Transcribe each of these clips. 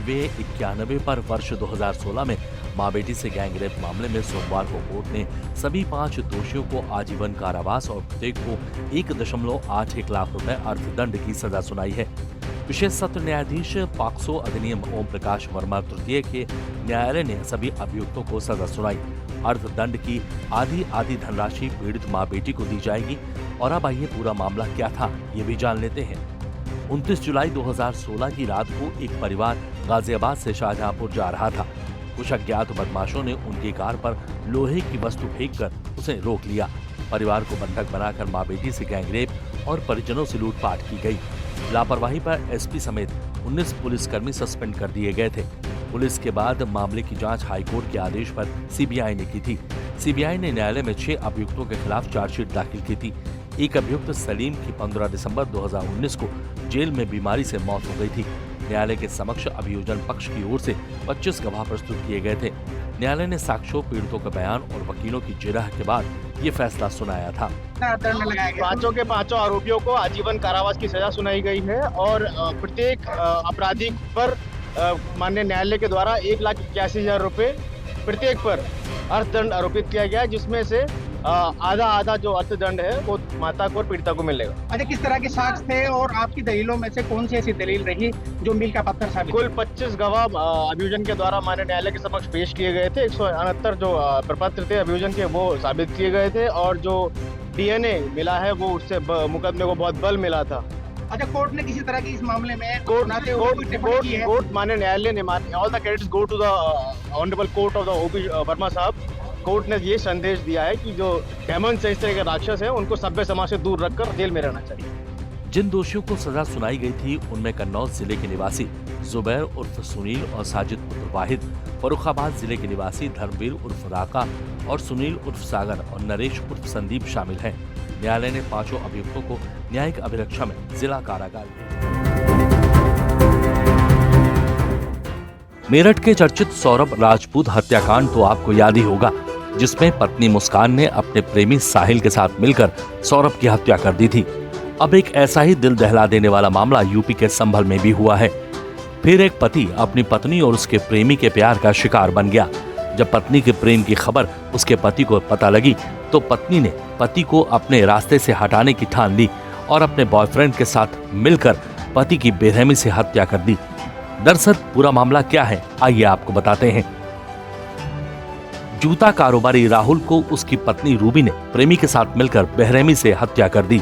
Highway 91 पर वर्ष 2016 में मां बेटी से गैंगरेप मामले में सोमवार को कोर्ट ने सभी 5 दोषियों को आजीवन कारावास और प्रत्येक को 1.81 लाख रुपए अर्थदंड की सजा सुनाई है। विशेष सत्र न्यायाधीश पॉक्सो अधिनियम ओम प्रकाश वर्मा तृतीय के न्यायालय ने सभी अभियुक्तों को सजा सुनाई। अर्थदंड की आधी धनराशि पीड़ित मां बेटी को दी जाएगी। और अब आइए पूरा मामला क्या था ये भी जान लेते हैं। 29 जुलाई 2016 की रात को एक परिवार गाजियाबाद से शाहजहांपुर जा रहा था। कुछ अज्ञात बदमाशों ने उनकी कार पर लोहे की वस्तु फेंककर उसे रोक लिया। परिवार को बंधक बनाकर मां बेटी से गैंगरेप और परिजनों से लूटपाट की गई। लापरवाही पर एसपी समेत 19 पुलिसकर्मी सस्पेंड कर दिए गए थे। पुलिस के बाद मामले की जांच हाईकोर्ट के आदेश पर सीबीआई ने की थी। सीबीआई ने न्यायालय में 6 अभियुक्तों के खिलाफ चार्जशीट दाखिल की थी। एक अभियुक्त सलीम की 15 दिसंबर 2019 को जेल में बीमारी से मौत हो गई थी। न्यायालय के समक्ष अभियोजन पक्ष की ओर से 25 गवाह प्रस्तुत किए गए थे। न्यायालय ने साक्ष्यों, पीड़ितों का बयान और वकीलों की जिरह के बाद ये फैसला सुनाया था। पांचों के पांचों आरोपियों को आजीवन कारावास की सजा सुनाई गई है और प्रत्येक अपराधी पर माननीय न्यायालय के द्वारा 1,81,000 रुपए प्रत्येक पर अर्थदंड आरोपित किया गया है, जिसमें से आधा जो अर्थदंड है वो माता को और पीड़िता को मिलेगा। अच्छा, किस तरह के साक्ष्य थे और आपकी दलीलों में से कौन सी ऐसी दलील रही जो मील का पत्थर साबित? कुल 25 गवाह अभियोजन के द्वारा माननीय न्यायालय के समक्ष पेश किए गए थे। 169 जो प्रपत्र थे अभियोजन के वो साबित किए गए थे और जो डीएनए मिला है वो उससे मुकदमे को बहुत बल मिला था। अच्छा, कोर्ट ने किसी तरह की इस मामले में कोर्ट माननीय न्यायालय ने all the credits go to the honourable court of the OP Verma साहब। कोर्ट ने ये संदेश दिया है कि जो डेमन से इस तरह के राक्षस हैं उनको सभ्य समाज से दूर रखकर जेल में रहना चाहिए। जिन दोषियों को सजा सुनाई गई थी उनमें कन्नौज जिले के निवासी जुबैर उर्फ सुनील और साजिद पुत्र वाहिद, फर्रुखाबाद जिले के निवासी धर्मवीर उर्फ राका और सुनील उर्फ सागर और नरेश उर्फ संदीप शामिल हैं। न्यायालय ने 5 अभियुक्तों को न्यायिक अभिरक्षा में जिला कारागार मेरठ के चर्चित सौरभ राजपूत हत्याकांड तो आपको याद ही होगा, जिसमें पत्नी मुस्कान ने अपने प्रेमी साहिल के साथ मिलकर सौरभ की हत्या कर दी थी। अब एक ऐसा ही दिल दहला देने वाला मामला यूपी के संभल में भी हुआ है। फिर एक पति अपनी पत्नी और उसके प्रेमी के प्यार का शिकार बन गया। जब पत्नी के प्रेम की खबर उसके पति को पता लगी तो पत्नी ने पति को अपने रास्ते से हटाने की ठान ली और अपने बॉयफ्रेंड के साथ मिलकर पति की बेरहमी से हत्या कर दी। दरअसल पूरा मामला क्या है आइए आपको बताते हैं। जूता कारोबारी राहुल को उसकी पत्नी रूबी ने प्रेमी के साथ मिलकर बेरहमी से हत्या कर दी।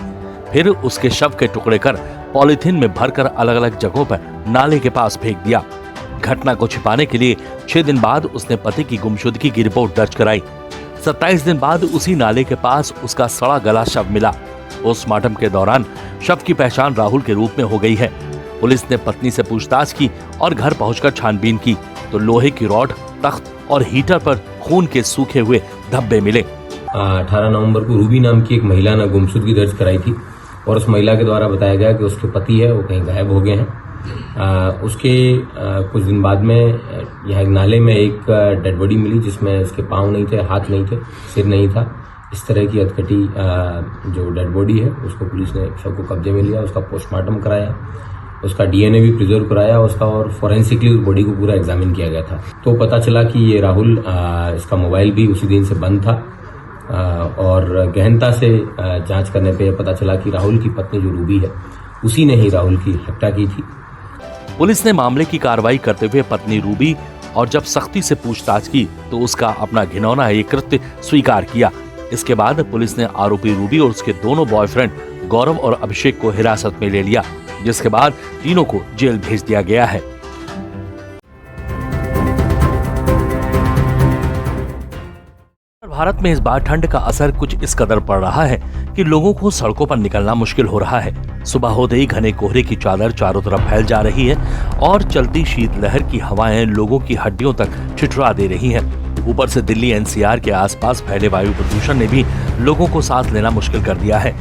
फिर उसके शव के टुकड़े कर पॉलीथीन में भरकर अलग अलग जगहों पर नाले के पास फेंक दिया। घटना को छिपाने के लिए 6 दिन बाद उसने पति की गुमशुदगी की रिपोर्ट दर्ज कराई। 27 दिन बाद उसी नाले के पास उसका सड़ा गला शव मिला। पोस्टमार्टम के दौरान शव की पहचान राहुल के रूप में हो गई है। पुलिस ने पत्नी से पूछताछ की और घर पहुंचकर छानबीन की तो लोहे की रॉड, तख्त और हीटर पर खून के सूखे हुए धब्बे मिले। 18 नवंबर को रूबी नाम की एक महिला ने गुमशुदगी दर्ज कराई थी और उस महिला के द्वारा बताया गया कि उसके पति है वो कहीं गायब हो गए हैं। उसके कुछ दिन बाद में यहाँ एक नाले में एक डेड बॉडी मिली जिसमें उसके पाँव नहीं थे, हाथ नहीं थे, सिर नहीं था। इस तरह की अधकटी जो डेड बॉडी है उसको पुलिस ने शव को कब्जे में लिया, उसका पोस्टमार्टम कराया, उसका डीएनए भी प्रिजर्व कराया उसका और फोरेंसिकली उस बॉडी को पूरा एग्जामिन किया गया था। तो पता चला कि ये राहुल, इसका मोबाइल भी उसी दिन से बंद था और गहनता से जांच करने पे पता चला कि राहुल की पत्नी जो रूबी है उसी ने ही राहुल की हत्या की थी। पुलिस ने मामले की कार्रवाई करते हुए पत्नी रूबी और जब सख्ती से पूछताछ की तो उसका अपना घिनौना ये कृत्य स्वीकार किया। इसके बाद पुलिस ने आरोपी रूबी और उसके दोनों बॉयफ्रेंड गौरव और अभिषेक को हिरासत में ले लिया, जिसके बाद तीनों को जेल भेज दिया गया है। भारत में इस बार ठंड का असर कुछ इस कदर पड़ रहा है कि लोगों को सड़कों पर निकलना मुश्किल हो रहा है। सुबह होते ही घने कोहरे की चादर चारों तरफ फैल जा रही है और चलती शीतलहर की हवाएं लोगों की हड्डियों तक ठिठुरा दे रही हैं। ऊपर से दिल्ली एनसीआर के आसपास फैले वायु प्रदूषण ने भी लोगों को सांस लेना मुश्किल कर दिया है,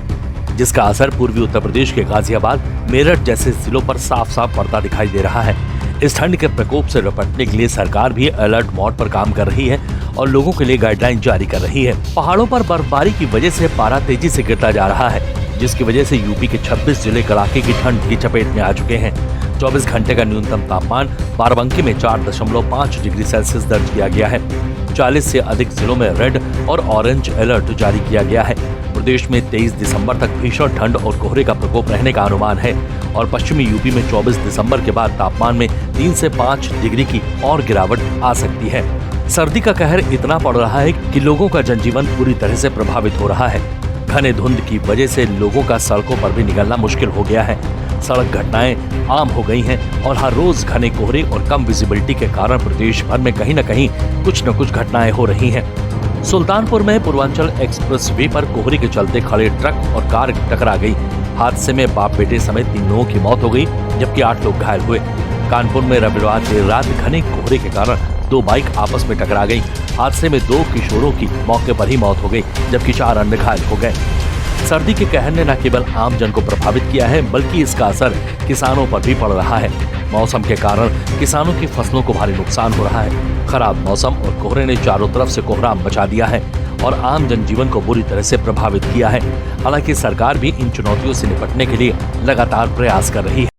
जिसका असर पूर्वी उत्तर प्रदेश के गाजियाबाद, मेरठ जैसे जिलों पर साफ साफ पड़ता दिखाई दे रहा है। इस ठंड के प्रकोप से निपटने के लिए सरकार भी अलर्ट मोड पर काम कर रही है और लोगों के लिए गाइडलाइन जारी कर रही है। पहाड़ों पर बर्फबारी की वजह से पारा तेजी से गिरता जा रहा है, जिसकी वजह से यूपी के 26 जिले कड़ाके की ठंड की चपेट में आ चुके हैं। 24 घंटे का न्यूनतम तापमान बाराबंकी में 4.5 डिग्री सेल्सियस दर्ज किया गया है। 40 से अधिक जिलों में रेड और ऑरेंज अलर्ट जारी किया गया है। प्रदेश में 23 दिसंबर तक भीषण ठंड और कोहरे का प्रकोप रहने का अनुमान है और पश्चिमी यूपी में 24 दिसंबर के बाद तापमान में 3 से 5 डिग्री की और गिरावट आ सकती है। सर्दी का कहर इतना पड़ रहा है कि लोगों का जनजीवन पूरी तरह से प्रभावित हो रहा है। घने धुंध की वजह से लोगों का सड़कों पर भी निकलना मुश्किल हो गया है। सड़क घटनाएं आम हो गई हैं और हर रोज घने कोहरे और कम विजिबिलिटी के कारण प्रदेश भर में कहीं न कहीं कुछ न कुछ घटनाएं हो रही हैं। सुल्तानपुर में पूर्वांचल एक्सप्रेस वे पर कोहरे के चलते खड़े ट्रक और कार टकरा गई। हादसे में बाप बेटे समेत 3 लोगों की मौत हो गई, जबकि 8 लोग घायल हुए। कानपुर में रविवार देर रात घने कोहरे के कारण 2 बाइक आपस में टकरा गई। हादसे में 2 किशोरों की मौके पर ही मौत हो गई, जबकि 4 अन्य घायल हो गए। सर्दी के कहर ने न केवल आम जन को प्रभावित किया है, बल्कि इसका असर किसानों पर भी पड़ रहा है। मौसम के कारण किसानों की फसलों को भारी नुकसान हो रहा है। खराब मौसम और कोहरे ने चारों तरफ से कोहराम मचा दिया है और आम जनजीवन को बुरी तरह से प्रभावित किया है। हालांकि सरकार भी इन चुनौतियों से निपटने के लिए लगातार प्रयास कर रही है।